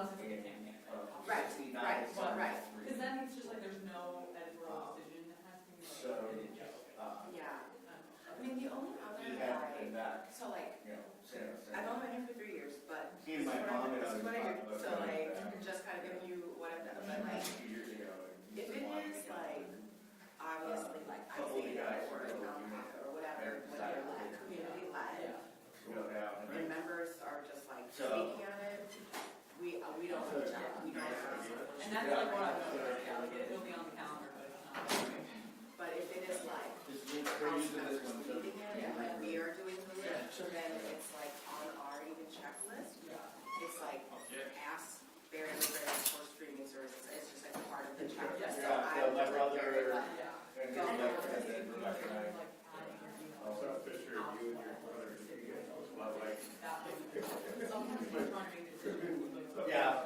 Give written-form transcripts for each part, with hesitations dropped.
unless it's a campaign. Right. Because then it's just like there's no editorial decision that has to be made. Yeah. I mean, the only other so like, I've only been here for 3 years, but this is what I do. So like, just kind of giving you what I've done. But like, if it is like, obviously like I say that or a nonprofit or whatever like community led, and members are just like speaking on it, we don't reach out. We don't ask. And that's like what I've done. Yeah, like it'll be on the calendar, but it's not. But if it is like house members leading it, and like we are doing the work, then it's like on our even checklist. It's like ask very for streaming services. It's just like part of the checklist. So my brother go Fisher, you and your brother, like yeah.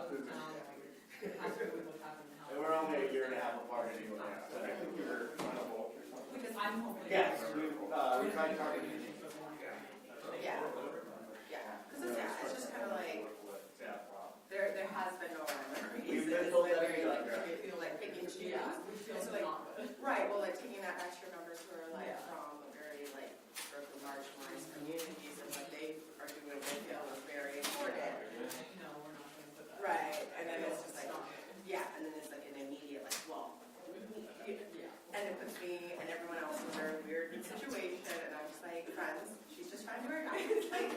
And we're only a year and a half apart anyway. But I think we were kind of old or something. Because I'm hoping. Yes, we tried talking to you. Yeah. Because it's just kind of like there has been no rhyme or reason. It's very like you feel like pick and choose. And so like right, well like taking that back to your members who are like from very like historically marginalized communities and what they are doing they feel is very important. No, we're not going to put that. Right, and then it's just like and then it's like an immediate like and it puts me and everyone else in a very weird situation and I'm just like, friends, she's just trying to organize. Like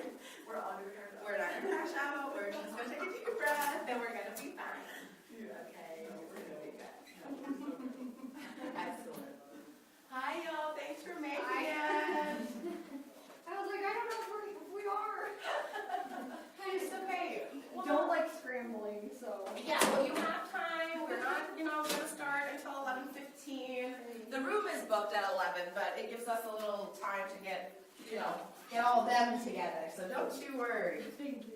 we're not gonna crash out, we're just gonna take a deep breath and we're gonna be fine. Okay, we're gonna be good. Excellent. Hi y'all, thanks for making it. I was like, I don't know if we are. It's okay. Don't like scrambling, so. Yeah, well you have time. We're not, we're gonna start until 11:15. The room is booked at 11, but it gives us a little time to get, get all of them together. So don't you worry. Thank you.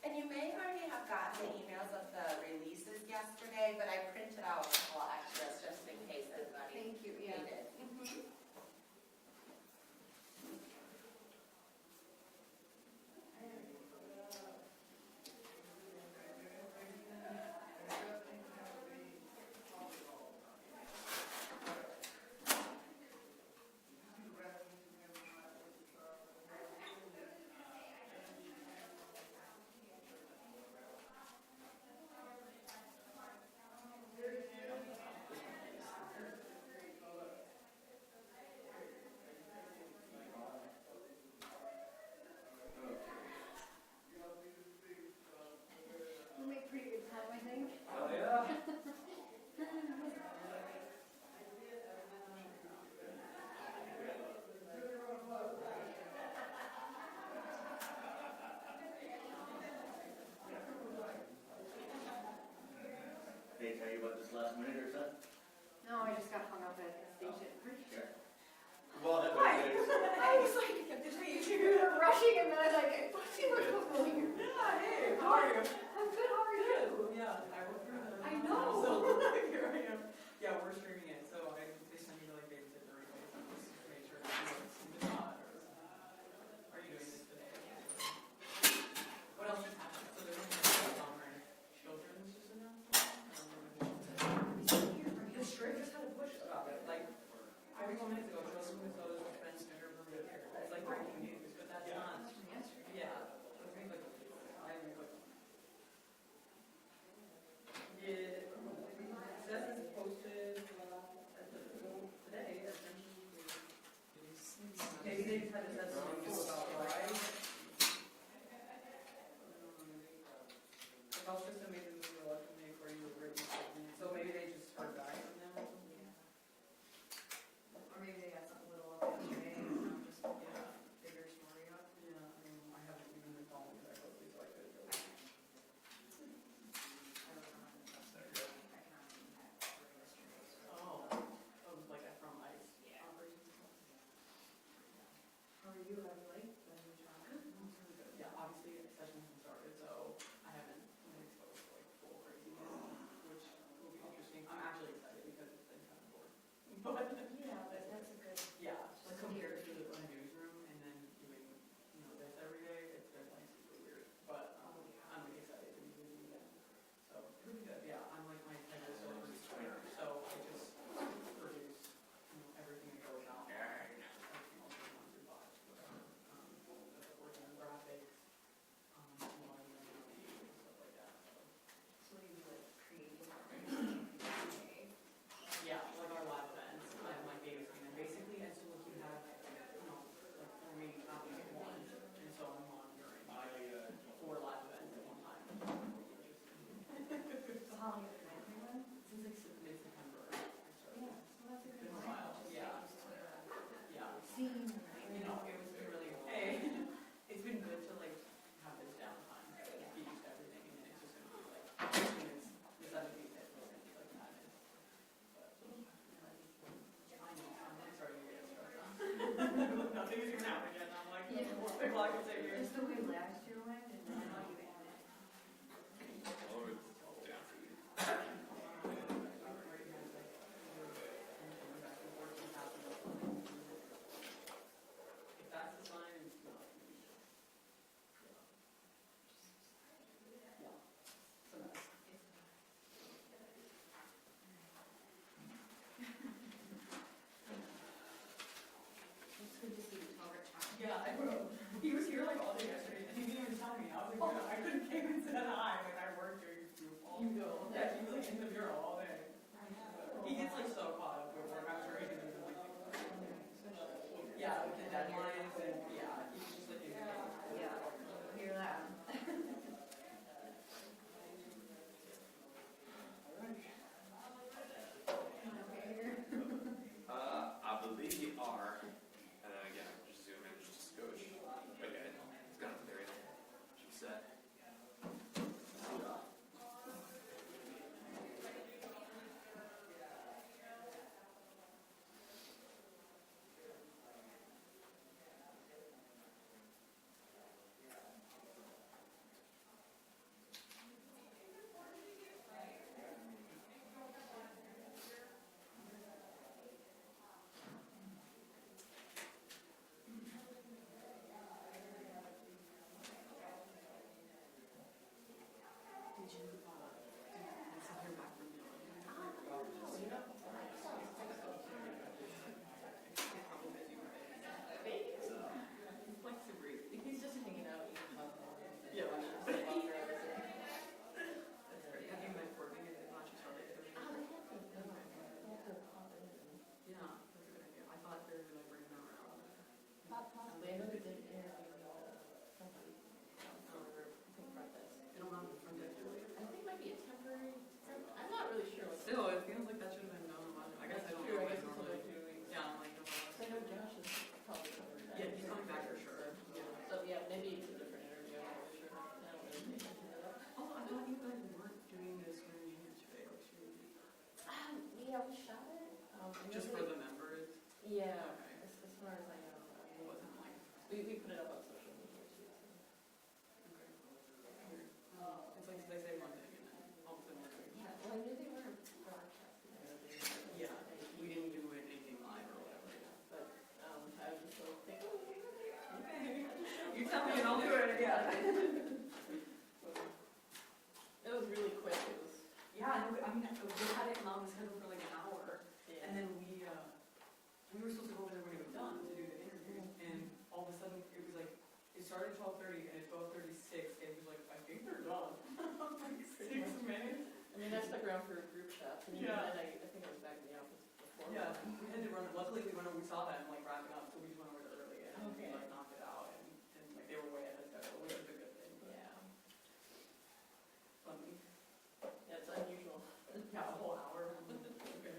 And you may already have gotten the emails of the releases yesterday, but I printed out a couple extras just in case anybody Thank you, yeah. needed. We make pretty good time, I think. Oh yeah. They tell you about this last minute or something? No, I just got hung up at the station. Well, that Why? was I was like, we were rushing and then I was like, I thought you were familiar. Yeah, hey, how are you? I'm good, how are you? Yeah, I work for them. I know. So here I am. Yeah, we're streaming it, so they send you like babysit the replays and just make sure it's not. Are you doing this today? What else is happening? So there's children's just announcement. The straight just had a push about it. Like 41 minutes ago, Minnesota's defense Gender-affirming. It's like breaking news, but that's not. Yeah. It's like it says it's posted today. Maybe they just had to set something new about why. The health system made the movie reluctantly according to the written statement. So maybe they just heard back from them or something. Or maybe they got something little up yesterday and now just bigger story up. Yeah, I haven't even been following that closely, so I could go. Oh, like from ICE operations. How are you? Are you late? Yeah, obviously session hasn't started, so I haven't been exposed to like full craziness, which will be interesting. I'm Yeah. It was really quick, it was, Yeah, no, I mean, we had it on the schedule for like an hour, and then we were supposed to go over there when it was done to do the interview, and all of a sudden, it was like, it started at 12:30, and at 12:36, it was like, I think they're done. Like 6 minutes. I mean, I stuck around for a group chat, and even Yeah. then I think I was back in the office before. Yeah, we had to run, luckily we went over, we saw them like wrapping up, so we just went over there early, and we Okay. like knocked it out, and like they were way ahead of schedule, which is a good thing, but Yeah, funny. yeah, it's unusual. Yeah, a whole hour. Okay.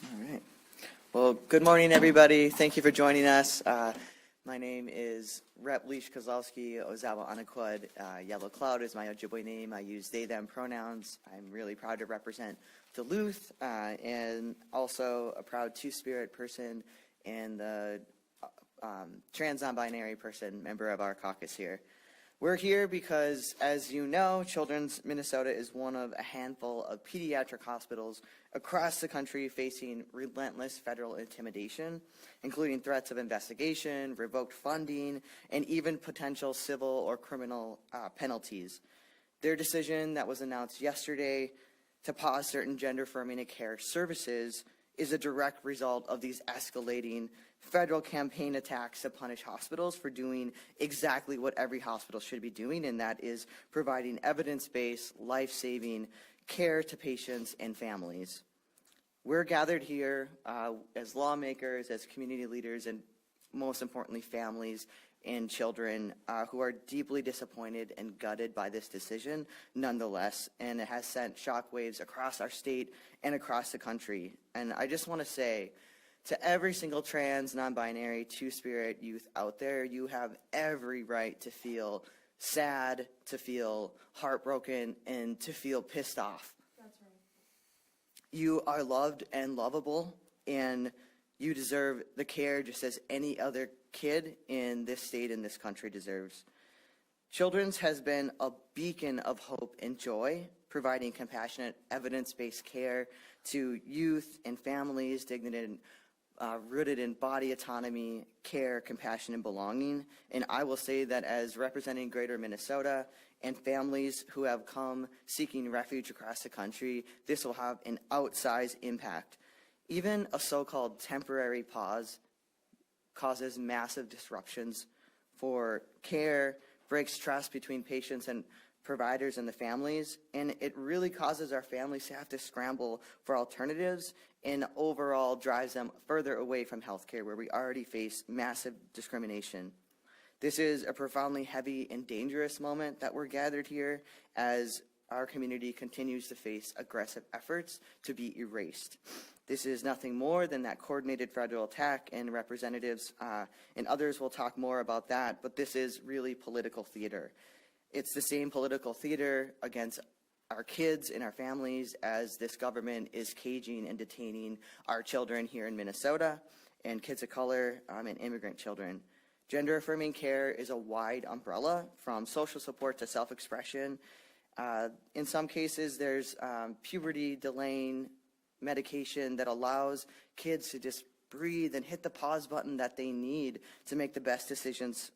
All right. Well, good morning, everybody. Thank you for joining us. My name is Rep. Leash Kozlowski Ozawa Anaquad. Yellow Cloud is my Ojibwe name. I use they, them pronouns. I'm really proud to represent Duluth and also a proud two-spirit person and the trans non-binary person, member of our caucus here. We're here because, as you know, Children's Minnesota is one of a handful of pediatric hospitals across the country facing relentless federal intimidation, including threats of investigation, revoked funding, and even potential civil or criminal penalties. Their decision that was announced yesterday to pause certain gender-affirming care services is a direct result of these escalating federal campaign attacks to punish hospitals for doing exactly what every hospital should be doing, and that is providing evidence-based, life-saving care to patients and families. We're gathered here as lawmakers, as community leaders, and most importantly, families and children who are deeply disappointed and gutted by this decision nonetheless, and it has sent shockwaves across our state and across the country. And I just want to say, to every single trans, non-binary, two-spirit youth out there, you have every right to feel sad, to feel heartbroken, and to feel pissed off. That's right. You are loved and lovable, and you deserve the care just as any other kid in this state and this country deserves. Children's has been a beacon of hope and joy, providing compassionate, evidence-based care to youth and families, rooted in body autonomy, care, compassion, and belonging. And I will say that as representing Greater Minnesota and families who have come seeking refuge across the country, this will have an outsized impact. Even a so-called temporary pause causes massive disruptions for care, breaks trust between patients and providers and the families, and it really causes our families to have to scramble for alternatives and overall drives them further away from healthcare, where we already face massive discrimination. This is a profoundly heavy and dangerous moment that we're gathered here as our community continues to face aggressive efforts to be erased. This is nothing more than that coordinated federal attack, and representatives and others will talk more about that, but this is really political theater. It's the same political theater against our kids and our families as this government is caging and detaining our children here in Minnesota and kids of color and immigrant children. Gender-affirming care is a wide umbrella from social support to self-expression. In some cases, there's puberty delaying medication that allows kids to just breathe and hit the pause button that they need to make the best decisions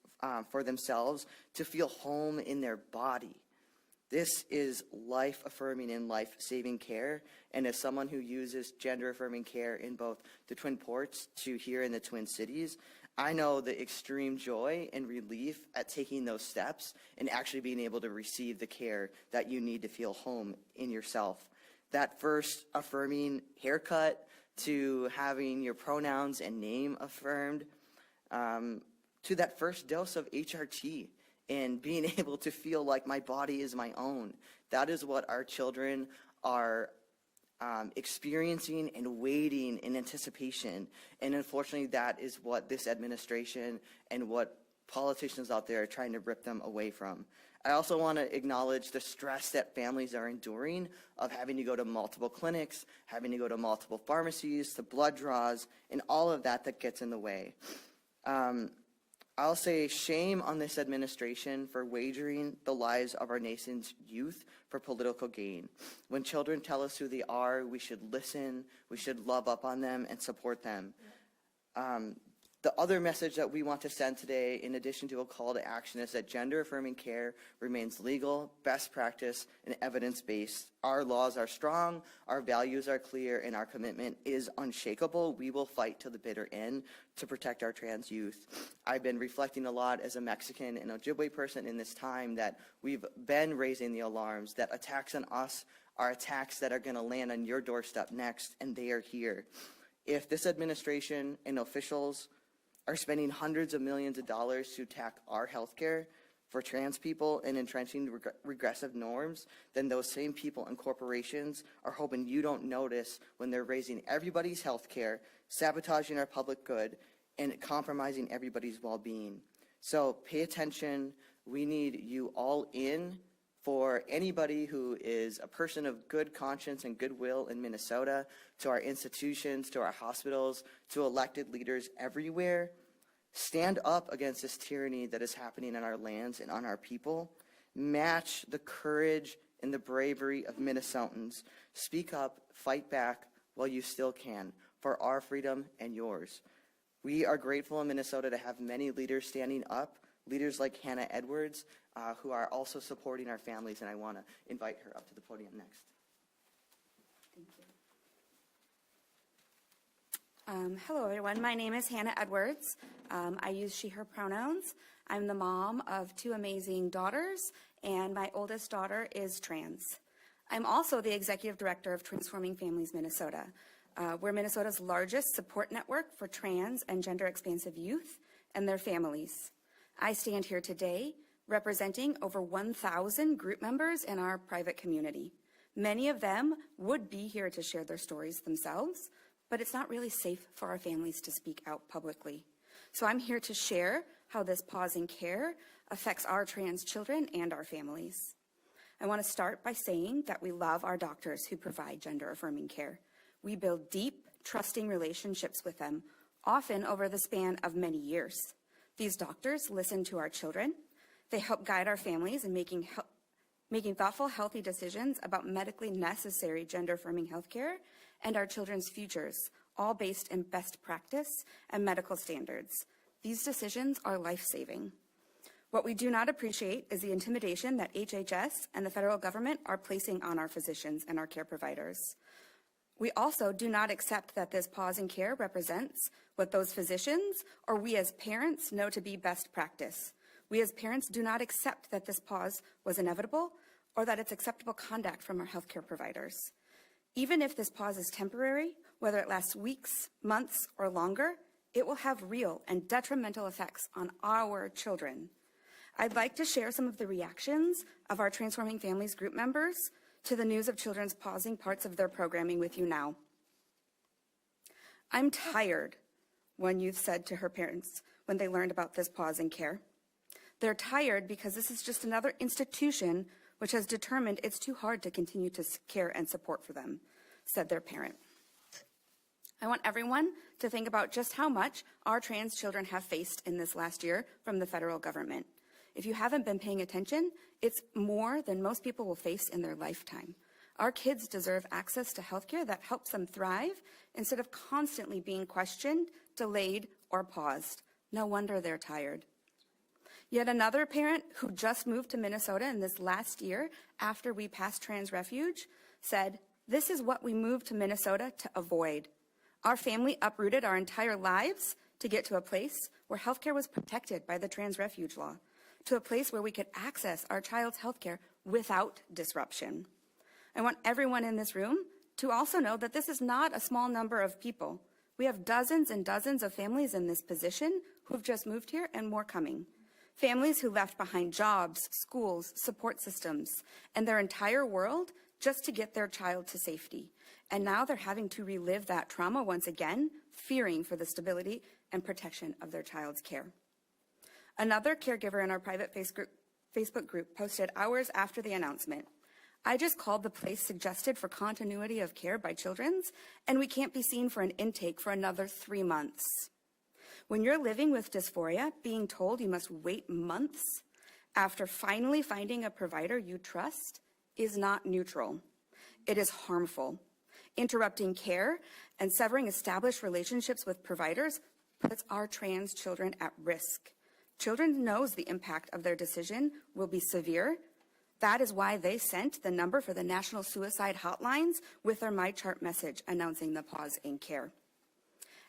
for themselves, to feel home in their body. This is life-affirming and life-saving care, and as someone who uses gender-affirming care in both the Twin Ports to here in the Twin Cities, I know the extreme joy and relief at taking those steps and actually being able to receive the care that you need to feel home in yourself. That first affirming haircut, to having your pronouns and name affirmed, to that first dose of HRT and being able to feel like my body is my own. That is what our children are experiencing and waiting in anticipation. And unfortunately, that is what this administration and what politicians out there are trying to rip them away from. I also want to acknowledge the stress that families are enduring of having to go to multiple clinics, having to go to multiple pharmacies, to blood draws, and all of that gets in the way. I'll say shame on this administration for wagering the lives of our nation's youth for political gain. When children tell us who they are, we should listen, we should love up on them and support them. The other message that we want to send today, in addition to a call to action, is that gender-affirming care remains legal, best practice, and evidence-based. Our laws are strong, our values are clear, and our commitment is unshakable. We will fight to the bitter end to protect our trans youth. I've been reflecting a lot as a Mexican and Ojibwe person in this time that we've been raising the alarms, that attacks on us are attacks that are going to land on your doorstep next, and they are here. If this administration and officials are spending hundreds of millions of dollars to attack our healthcare for trans people and entrenching regressive norms, then those same people and corporations are hoping you don't notice when they're raising everybody's healthcare, sabotaging our public good, and compromising everybody's well-being. So pay attention. We need you all in. For anybody who is a person of good conscience and goodwill in Minnesota, to our institutions, to our hospitals, to elected leaders everywhere, stand up against this tyranny that is happening on our lands and on our people. Match the courage and the bravery of Minnesotans. Speak up, fight back while you still can, for our freedom and yours. We are grateful in Minnesota to have many leaders standing up, leaders like Hannah Edwards, who are also supporting our families, and I want to invite her up to the podium next. Thank you. Hello, everyone. My name is Hannah Edwards. I use she, her pronouns. I'm the mom of 2 amazing daughters, and my oldest daughter is trans. I'm also the executive director of Transforming Families Minnesota. We're Minnesota's largest support network for trans and gender-expansive youth and their families. I stand here today representing over 1,000 group members in our private community. Many of them would be here to share their stories themselves, but it's not really safe for our families to speak out publicly. So I'm here to share how this pause in care affects our trans children and our families. I want to start by saying that we love our doctors who provide gender-affirming care. We build deep, trusting relationships with them, often over the span of many years. These doctors listen to our children. They help guide our families in making thoughtful, healthy decisions about medically necessary gender-affirming healthcare and our children's futures, all based in best practice and medical standards. These decisions are life-saving. What we do not appreciate is the intimidation that HHS and the federal government are placing on our physicians and our care providers. We also do not accept that this pause in care represents what those physicians or we as parents know to be best practice. We as parents do not accept that this pause was inevitable or that it's acceptable conduct from our healthcare providers. Even if this pause is temporary, whether it lasts weeks, months, or longer, it will have real and detrimental effects on our children. I'd like to share some of the reactions of our Transforming Families group members to the news of children's pausing parts of their programming with you now. I'm tired, one youth said to her parents when they learned about this pause in care. They're tired because this is just another institution which has determined it's too hard to continue to care and support for them, said their parent. I want everyone to think about just how much our trans children have faced in this last year from the federal government. If you haven't been paying attention, it's more than most people will face in their lifetime. Our kids deserve access to healthcare that helps them thrive instead of constantly being questioned, delayed, or paused. No wonder they're tired. Yet another parent who just moved to Minnesota in this last year after we passed Trans Refuge said, "This is what we moved to Minnesota to avoid. Our family uprooted our entire lives to get to a place where healthcare was protected by the Trans Refuge law, to a place where we could access our child's healthcare without disruption." I want everyone in this room to also know that this is not a small number of people. We have dozens and dozens of families in this position who've just moved here and more coming. Families who left behind jobs, schools, support systems, and their entire world just to get their child to safety. And now they're having to relive that trauma once again, fearing for the stability and protection of their child's care. Another caregiver in our private Facebook group posted hours after the announcement, "I just called the place suggested for continuity of care by Children's, and we can't be seen for an intake for another 3 months." When you're living with dysphoria, being told you must wait months after finally finding a provider you trust is not neutral. It is harmful. Interrupting care and severing established relationships with providers puts our trans children at risk. Children knows the impact of their decision will be severe. That is why they sent the number for the National Suicide Hotlines with their MyChart message announcing the pause in care.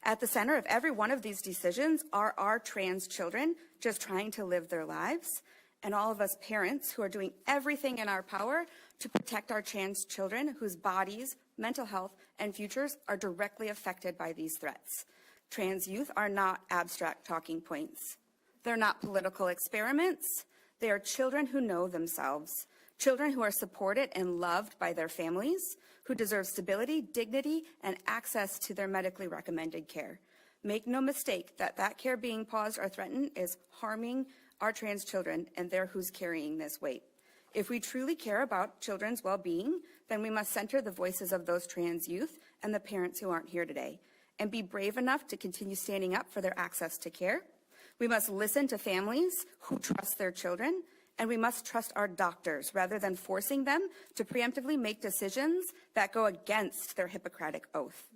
At the center of every one of these decisions are our trans children just trying to live their lives, and all of us parents who are doing everything in our power to protect our trans children whose bodies, mental health, and futures are directly affected by these threats. Trans youth are not abstract talking points. They're not political experiments. They are children who know themselves, children who are supported and loved by their families, who deserve stability, dignity, and access to their medically recommended care. Make no mistake that that care being paused or threatened is harming our trans children, and they're who's carrying this weight. If we truly care about children's well-being, then we must center the voices of those trans youth and the parents who aren't here today, and be brave enough to continue standing up for their access to care. We must listen to families who trust their children, and we must trust our doctors rather than forcing them to preemptively make decisions that go against their Hippocratic oath.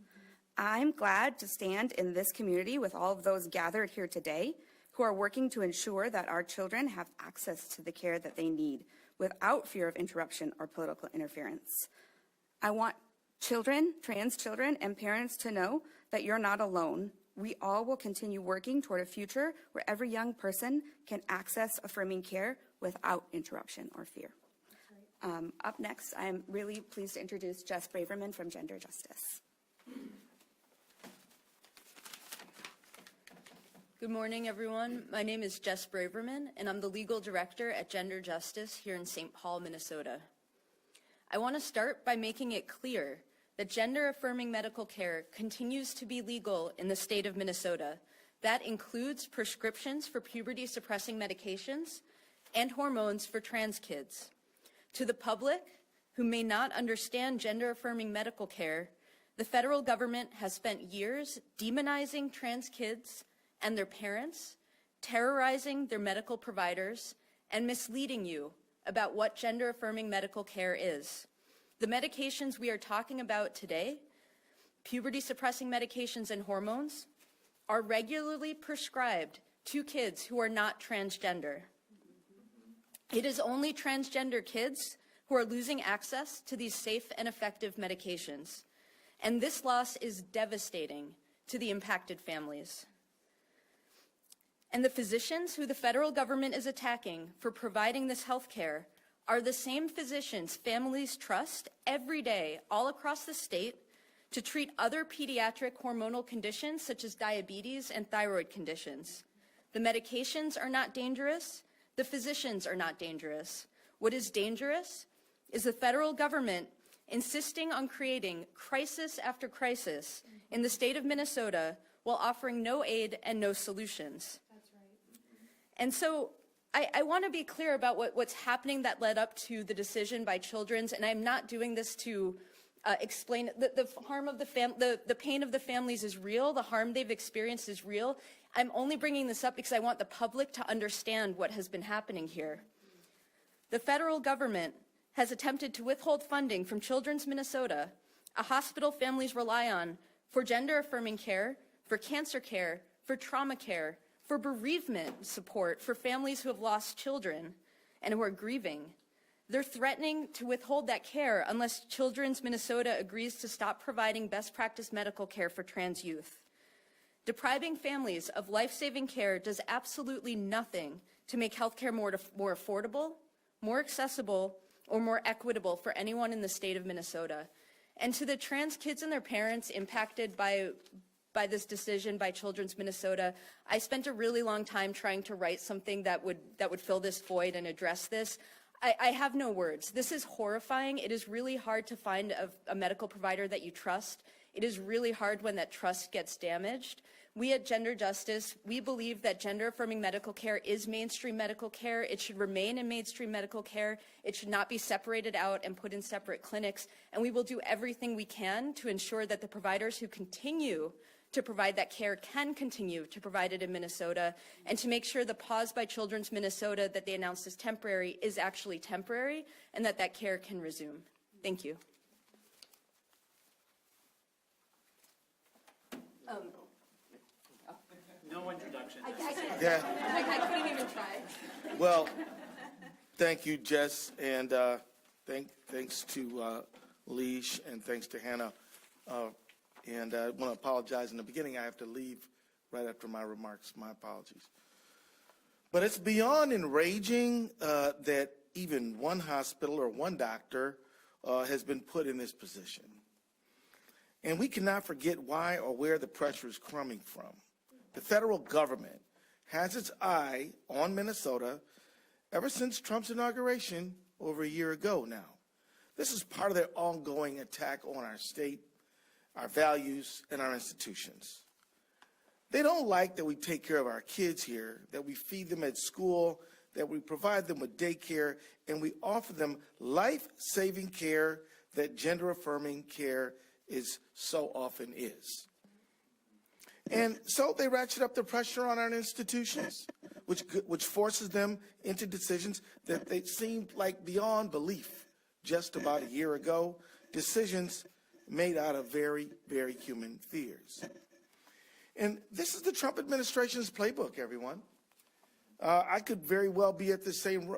I'm glad to stand in this community with all of those gathered here today who are working to ensure that our children have access to the care that they need without fear of interruption or political interference. I want children, trans children, and parents to know that you're not alone. We all will continue working toward a future where every young person can access affirming care without interruption or fear. Up next, I'm really pleased to introduce Jess Braverman from Gender Justice. Good morning, everyone. My name is Jess Braverman, and I'm the legal director at Gender Justice here in St. Paul, Minnesota. I want to start by making it clear that gender-affirming medical care continues to be legal in the state of Minnesota. That includes prescriptions for puberty-suppressing medications and hormones for trans kids. To the public who may not understand gender-affirming medical care, the federal government has spent years demonizing trans kids and their parents, terrorizing their medical providers, and misleading you about what gender-affirming medical care is. The medications we are talking about today, puberty-suppressing medications and hormones, are regularly prescribed to kids who are not transgender. It is only transgender kids who are losing access to these safe and effective medications. And this loss is devastating to the impacted families. And the physicians who the federal government is attacking for providing this health care are the same physicians families trust every day all across the state to treat other pediatric hormonal conditions such as diabetes and thyroid conditions. The medications are not dangerous. The physicians are not dangerous. What is dangerous is the federal government insisting on creating crisis after crisis in the state of Minnesota while offering no aid and no solutions. That's right. And so I want to be clear about what's happening that led up to the decision by Children's, and I'm not doing this to explain the harm of the pain of the families is real, the harm they've experienced is real. I'm only bringing this up because I want the public to understand what has been happening here. The federal government has attempted to withhold funding from Children's Minnesota, a hospital families rely on for gender-affirming care, for cancer care, for trauma care, for bereavement support for families who have lost children and who are grieving. They're threatening to withhold that care unless Children's Minnesota agrees to stop providing best practice medical care for trans youth. Depriving families of life-saving care does absolutely nothing to make healthcare more affordable, more accessible, or more equitable for anyone in the state of Minnesota. And to the trans kids and their parents impacted by this decision by Children's Minnesota, I spent a really long time trying to write something that would fill this void and address this. I have no words. This is horrifying. It is really hard to find a medical provider that you trust. It is really hard when that trust gets damaged. We at Gender Justice, we believe that gender-affirming medical care is mainstream medical care. It should remain in mainstream medical care. It should not be separated out and put in separate clinics. And we will do everything we can to ensure that the providers who continue to provide that care can continue to provide it in Minnesota, and to make sure the pause by Children's Minnesota that they announced as temporary is actually temporary, and that care can resume. Thank you. No introduction. I couldn't even try. Well, thank you, Jess, and thanks to Leash, and thanks to Hannah. And I want to apologize in the beginning. I have to leave right after my remarks. My apologies. But it's beyond enraging that even one hospital or one doctor has been put in this position. And we cannot forget why or where the pressure is coming from. The federal government has its eye on Minnesota ever since Trump's inauguration over a year ago now. This is part of their ongoing attack on our state, our values, and our institutions. They don't like that we take care of our kids here, that we feed them at school, that we provide them with daycare, and we offer them life-saving care that gender-affirming care is so often is. And so they ratchet up the pressure on our institutions, which forces them into decisions that they seemed like beyond belief just about a year ago, decisions made out of very, very human fears. And this is the Trump administration's playbook, everyone. I could very well be at the same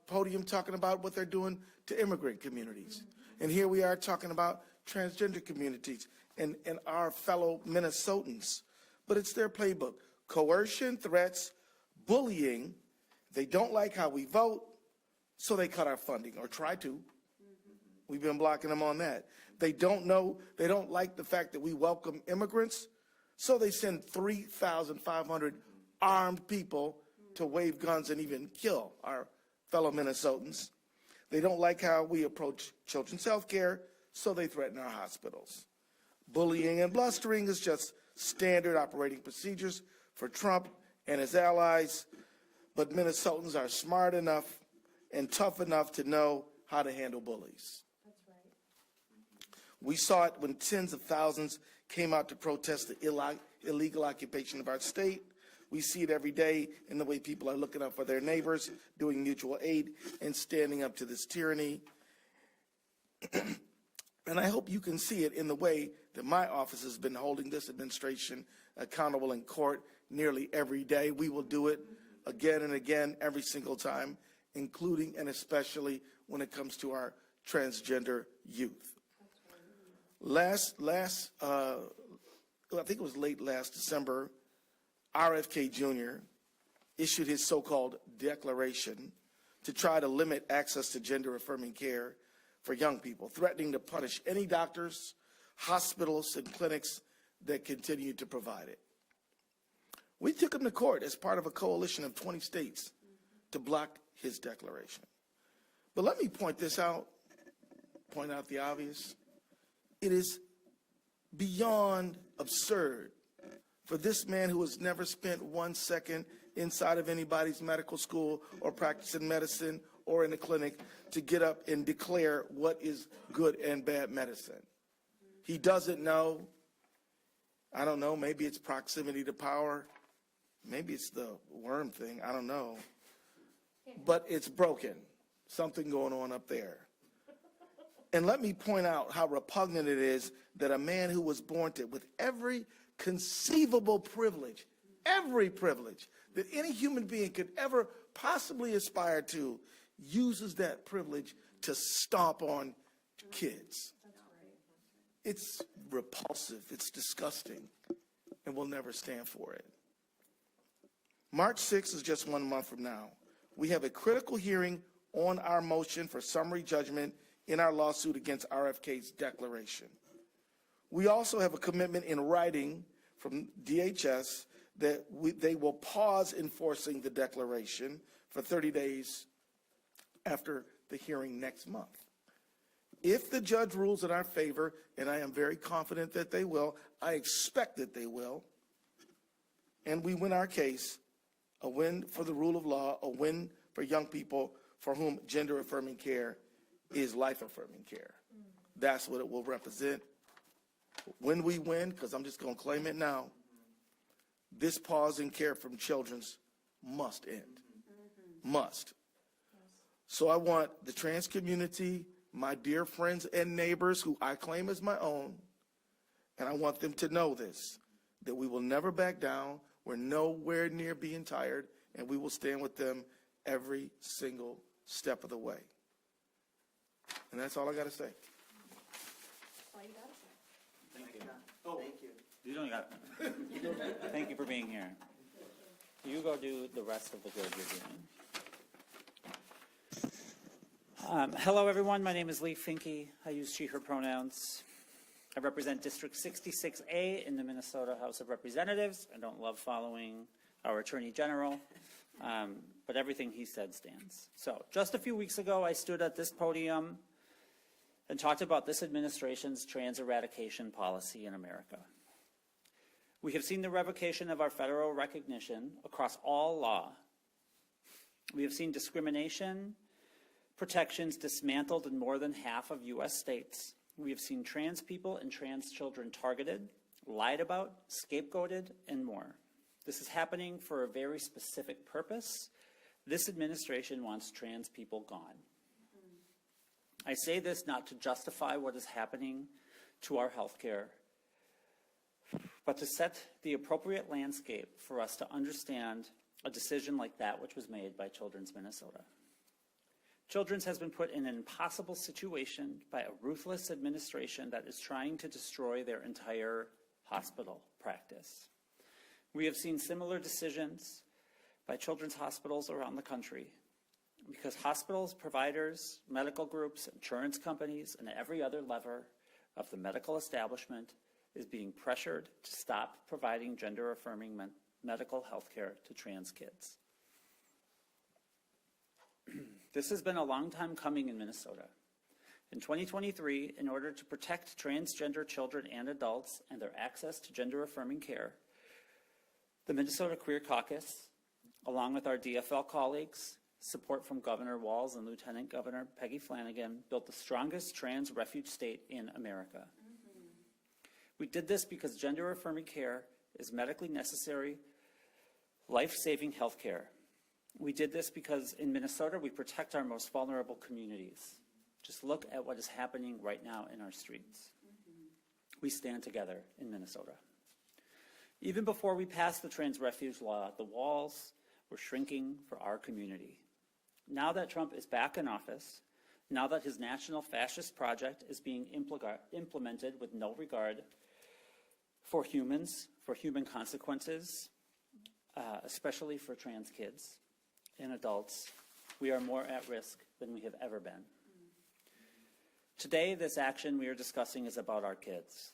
podium talking about what they're doing to immigrant communities. And here we are talking about transgender communities and our fellow Minnesotans. But it's their playbook. Coercion, threats, bullying. They don't like how we vote, so they cut our funding, or try to. We've been blocking them on that. They don't like the fact that we welcome immigrants, so they send 3,500 armed people to wave guns and even kill our fellow Minnesotans. They don't like how we approach children's health care, so they threaten our hospitals. Bullying and blustering is just standard operating procedures for Trump and his allies, but Minnesotans are smart enough and tough enough to know how to handle bullies. That's right. We saw it when tens of thousands came out to protest the illegal occupation of our state. We see it every day in the way people are looking out for their neighbors, doing mutual aid, and standing up to this tyranny. And I hope you can see it in the way that my office has been holding this administration accountable in court nearly every day. We will do it again and again every single time. including and especially when it comes to our transgender youth. I think it was late last December, RFK Jr. issued his so-called declaration to try to limit access to gender-affirming care for young people, threatening to punish any doctors, hospitals, and clinics that continue to provide it. We took him to court as part of a coalition of 20 states to block his declaration. But let me point out the obvious. It is beyond absurd for this man who has never spent 1 second inside of anybody's medical school or practicing medicine or in a clinic to get up and declare what is good and bad medicine. He doesn't know. I don't know, maybe it's proximity to power. Maybe it's the worm thing, I don't know. But it's broken. Something going on up there. And let me point out how repugnant it is that a man who was born with every conceivable privilege, every privilege that any human being could ever possibly aspire to, uses that privilege to stomp on kids. It's repulsive, it's disgusting, and we'll never stand for it. March 6th is just 1 month from now. We have a critical hearing on our motion for summary judgment in our lawsuit against RFK's declaration. We also have a commitment in writing from DHS that they will pause enforcing the declaration for 30 days after the hearing next month. If the judge rules in our favor, and I am very confident that they will, I expect that they will, and we win our case, a win for the rule of law, a win for young people for whom gender-affirming care is life-affirming care. That's what it will represent. When we win, because I'm just going to claim it now, this pause in care from children must end. Must. So I want the trans community, my dear friends and neighbors who I claim as my own, and I want them to know this, that we will never back down. We're nowhere near being tired, and we will stand with them every single step of the way. And that's all I got to say. All you gotta say. Thank you. Oh, Thank you. You don't got it. Thank you for being here. You go do the rest of the good you're doing. Hello, everyone. My name is Lee Finke. I use she, her pronouns. I represent District 66A in the Minnesota House of Representatives. I don't love following our Attorney General, but everything he said stands. So just a few weeks ago, I stood at this podium and talked about this administration's trans eradication policy in America. We have seen the revocation of our federal recognition across all law. We have seen discrimination protections dismantled in more than half of U.S. states. We have seen trans people and trans children targeted, lied about, scapegoated, and more. This is happening for a very specific purpose. This administration wants trans people gone. I say this not to justify what is happening to our health care, but to set the appropriate landscape for us to understand a decision like that which was made by Children's Minnesota. Children's has been put in an impossible situation by a ruthless administration that is trying to destroy their entire hospital practice. We have seen similar decisions by children's hospitals around the country because hospitals, providers, medical groups, insurance companies, and every other lever of the medical establishment is being pressured to stop providing gender-affirming medical health care to trans kids. This has been a long time coming in Minnesota. In 2023, in order to protect transgender children and adults and their access to gender-affirming care, the Minnesota Queer Caucus, along with our DFL colleagues, support from Governor Walz and Lieutenant Governor Peggy Flanagan, built the strongest trans refuge state in America. We did this because gender-affirming care is medically necessary, life-saving health care. We did this because in Minnesota, we protect our most vulnerable communities. Just look at what is happening right now in our streets. We stand together in Minnesota. Even before we passed the trans refuge law, the walls were shrinking for our community. Now that Trump is back in office, now that his national fascist project is being implemented with no regard for humans, for human consequences, especially for trans kids and adults, we are more at risk than we have ever been. Today, this action we are discussing is about our kids.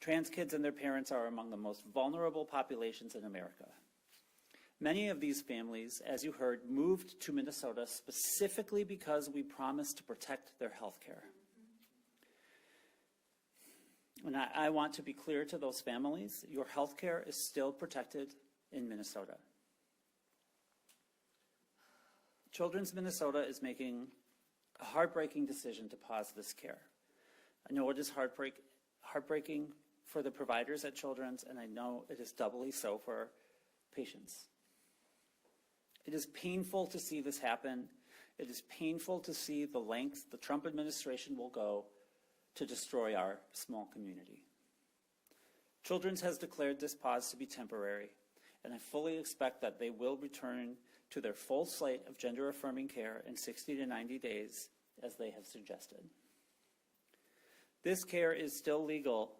Trans kids and their parents are among the most vulnerable populations in America. Many of these families, as you heard, moved to Minnesota specifically because we promised to protect their health care. And I want to be clear to those families, your health care is still protected in Minnesota. Children's Minnesota is making a heartbreaking decision to pause this care. I know it is heartbreaking for the providers at Children's, and I know it is doubly so for patients. It is painful to see this happen. It is painful to see the lengths the Trump administration will go to destroy our small community. Children's has declared this pause to be temporary, and I fully expect that they will return to their full slate of gender-affirming care in 60 to 90 days, as they have suggested. This care is still legal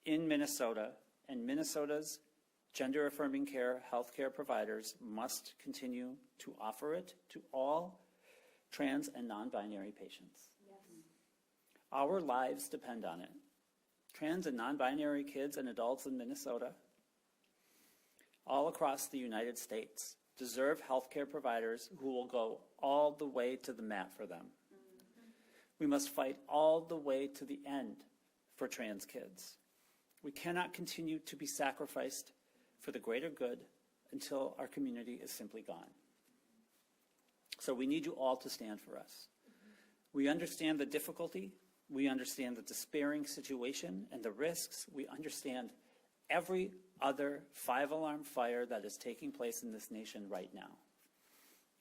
in Minnesota, and Minnesota's gender-affirming care healthcare providers must continue to offer it to all trans and non-binary patients. Yes. Our lives depend on it. Trans and non-binary kids and adults in Minnesota, all across the United States, deserve healthcare providers who will go all the way to the mat for them. We must fight all the way to the end for trans kids. We cannot continue to be sacrificed for the greater good until our community is simply gone. So we need you all to stand for us. We understand the difficulty. We understand the despairing situation and the risks. We understand every other five-alarm fire that is taking place in this nation right now.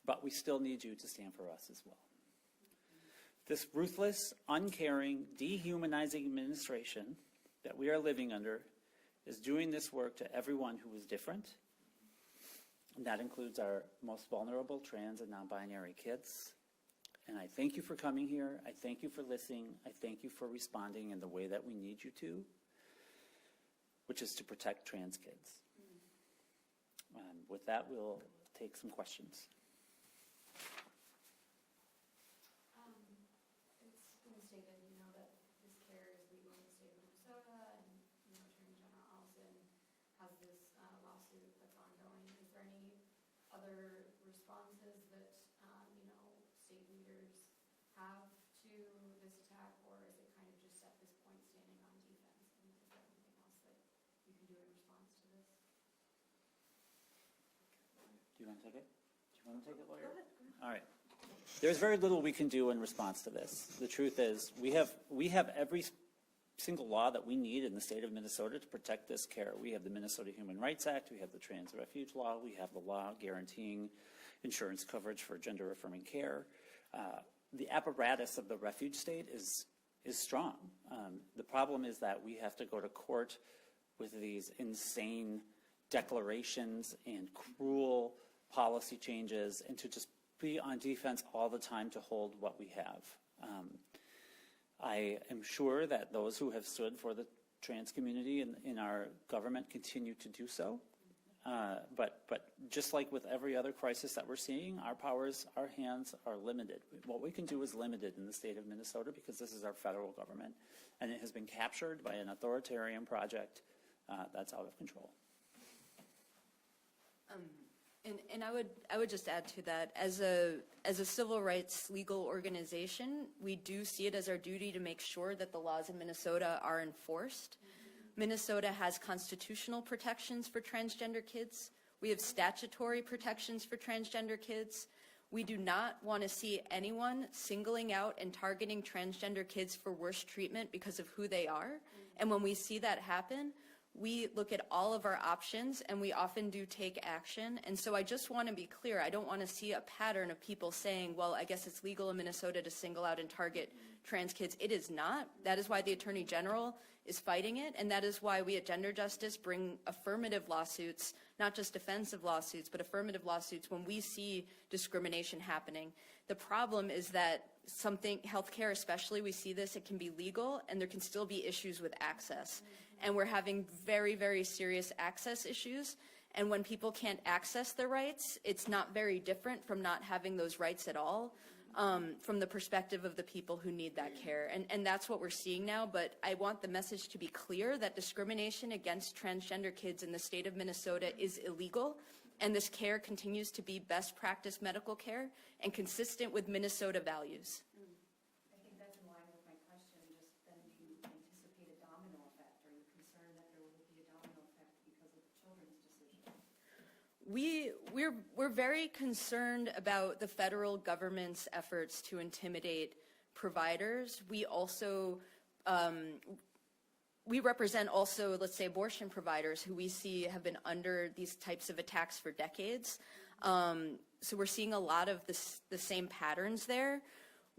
But we still need you to stand for us as well. This ruthless, uncaring, dehumanizing administration that we are living under is doing this work to everyone who is different. And that includes our most vulnerable trans and non-binary kids. And I thank you for coming here. I thank you for listening. I thank you for responding in the way that we need you to, which is to protect trans kids. With that, we'll take some questions. It's been stated, that this care is legal in the state of Minnesota, and, Attorney General Ellison has this lawsuit that's ongoing. Is there any other responses that, state leaders have to this attack, or is it kind of just at this point standing on defense? And is there anything else that you can do in response to this? Do you want to take it? Lawyer? All right. There's very little we can do in response to this. The truth is, we have every single law that we need in the state of Minnesota to protect this care. We have the Minnesota Human Rights Act, we have the Trans Refuge Law, we have the law guaranteeing insurance coverage for gender-affirming care. The apparatus of the refuge state is strong. The problem is that we have to go to court with these insane declarations and cruel policy changes, and to just be on defense all the time to hold what we have. I am sure that those who have stood for the trans community in our government continue to do so. But just like with every other crisis that we're seeing, our powers, our hands are limited. What we can do is limited in the state of Minnesota because this is our federal government, and it has been captured by an authoritarian project that's out of control. And I would just add to that, as a civil rights legal organization, we do see it as our duty to make sure that the laws in Minnesota are enforced. Minnesota has constitutional protections for transgender kids. We have statutory protections for transgender kids. We do not want to see anyone singling out and targeting transgender kids for worse treatment because of who they are. And when we see that happen, we look at all of our options, and we often do take action. And so I just want to be clear, I don't want to see a pattern of people saying, well, I guess it's legal in Minnesota to single out and target trans kids. It is not. That is why the Attorney General is fighting it, and that is why we at Gender Justice bring affirmative lawsuits, not just defensive lawsuits, but affirmative lawsuits when we see discrimination happening. The problem is that healthcare especially, we see this, it can be legal, and there can still be issues with access. And we're having very, very serious access issues. And when people can't access their rights, it's not very different from not having those rights at all, from the perspective of the people who need that care. And that's what we're seeing now, but I want the message to be clear that discrimination against transgender kids in the state of Minnesota is illegal, and this care continues to be best practice medical care and consistent with Minnesota values. I think that's in line with my question, just then do you anticipate a domino effect? Are you concerned that there will be a domino effect because of the children's decision? We're very concerned about the federal government's efforts to intimidate providers. We also we represent also, let's say, abortion providers who we see have been under these types of attacks for decades. So we're seeing a lot of the same patterns there.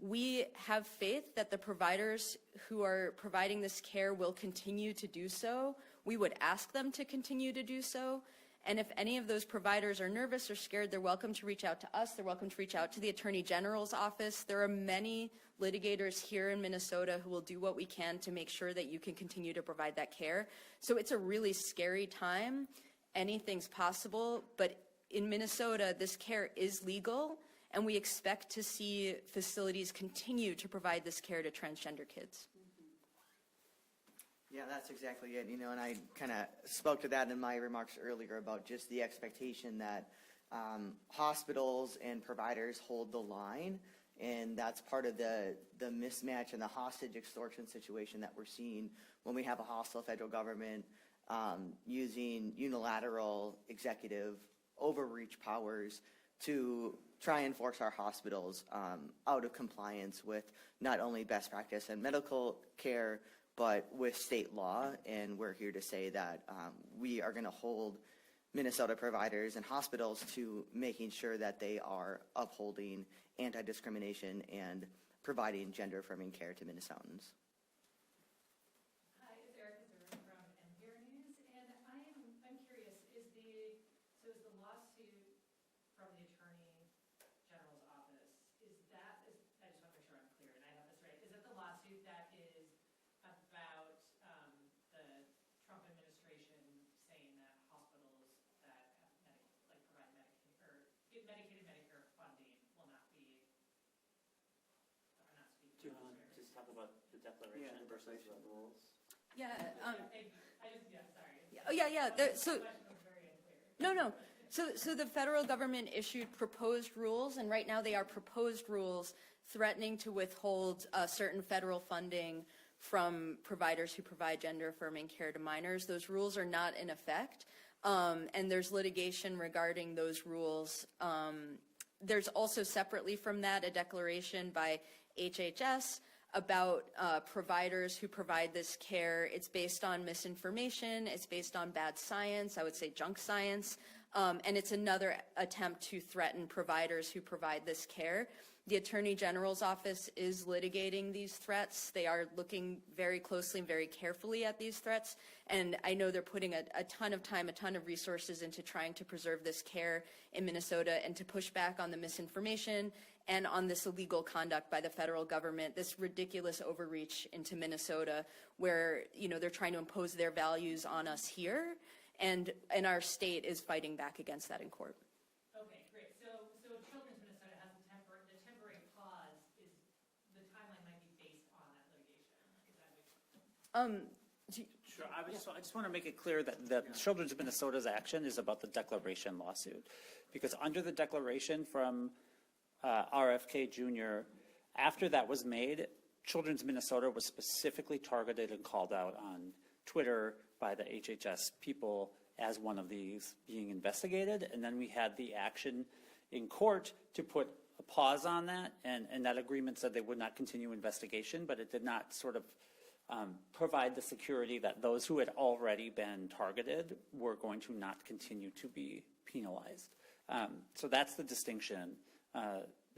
We have faith that the providers who are providing this care will continue to do so. We would ask them to continue to do so. And if any of those providers are nervous or scared, they're welcome to reach out to us. They're welcome to reach out to the Attorney General's office. There are many litigators here in Minnesota who will do what we can to make sure that you can continue to provide that care. So it's a really scary time. Anything's possible, but in Minnesota, this care is legal, and we expect to see facilities continue to provide this care to transgender kids. Yeah, that's exactly it. You know, and I kind of spoke to that in my remarks earlier about just the expectation that hospitals and providers hold the line, and that's part of the mismatch and the hostage extortion situation that we're seeing when we have a hostile federal government using unilateral executive overreach powers to try and force our hospitals out of compliance with not only best practice and medical care, but with state law. And we're here to say that we are going to hold Minnesota providers and hospitals to making sure that they are upholding anti-discrimination and providing gender-affirming care to Minnesotans. Hi, it's Erica Zerman from NPR News, and I'm curious, is the lawsuit from the Attorney General's office, I just want to make sure I'm clear and I have this right, is it the lawsuit that is about the Trump administration saying that hospitals that have provide get Medicaid and Medicare funding will not be, are not speaking? Do you want to just talk about the declaration versus the rules? Yeah. Sorry. Oh, yeah. So, The question was very unclear. no. So the federal government issued proposed rules, and right now they are proposed rules threatening to withhold certain federal funding from providers who provide gender-affirming care to minors. Those rules are not in effect, and there's litigation regarding those rules. There's also separately from that a declaration by HHS about providers who provide this care. It's based on misinformation, it's based on bad science, I would say junk science, and it's another attempt to threaten providers who provide this care. The Attorney General's office is litigating these threats. They are looking very closely and very carefully at these threats, and I know they're putting a ton of time, a ton of resources into trying to preserve this care in Minnesota and to push back on the misinformation and on this illegal conduct by the federal government, this ridiculous overreach into Minnesota where, they're trying to impose their values on us here, and our state is fighting back against that in court. Okay, great. So Children's Minnesota has the temporary pause. Is the timeline might be based on that litigation? Is that Sure. I just want to make it clear that the Children's Minnesota's action is about the declaration lawsuit, because under the declaration from RFK Jr., after that was made, Children's Minnesota was specifically targeted and called out on Twitter by the HHS people as one of these being investigated. And then we had the action in court to put a pause on that, and that agreement said they would not continue investigation, but it did not sort of provide the security that those who had already been targeted were going to not continue to be penalized. So that's the distinction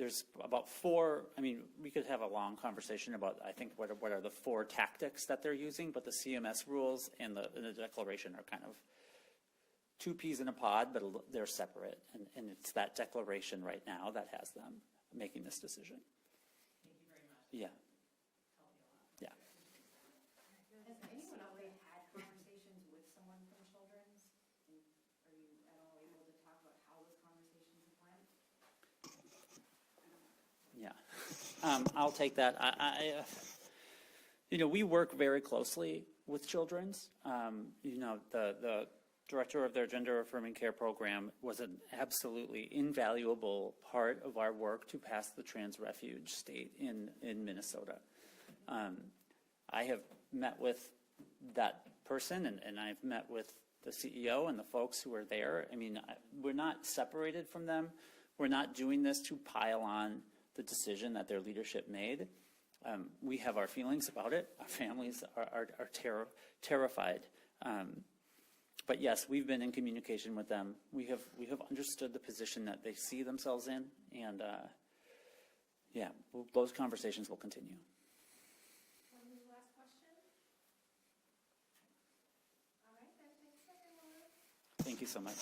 there's about four, I mean, we could have a long conversation about, I think, what are the four tactics that they're using, but the CMS rules and the declaration are kind of two peas in a pod, but they're separate. And it's that declaration right now that has them making this decision. Thank you very much. Yeah. Helped me a lot. Yeah. Has anyone already had conversations with someone from Children's? And are you at all able to talk about how those conversations have went? Yeah. I'll take that. We work very closely with Children's. The director of their gender-affirming care program was an absolutely invaluable part of our work to pass the trans refuge state in Minnesota. I have met with that person, and I've met with the CEO and the folks who are there. I mean, we're not separated from them. We're not doing this to pile on the decision that their leadership made. We have our feelings about it. Our families are terrified. But yes, we've been in communication with them. We have understood the position that they see themselves in, and those conversations will continue. One last question? All right, then, thanks everyone. Thank you so much.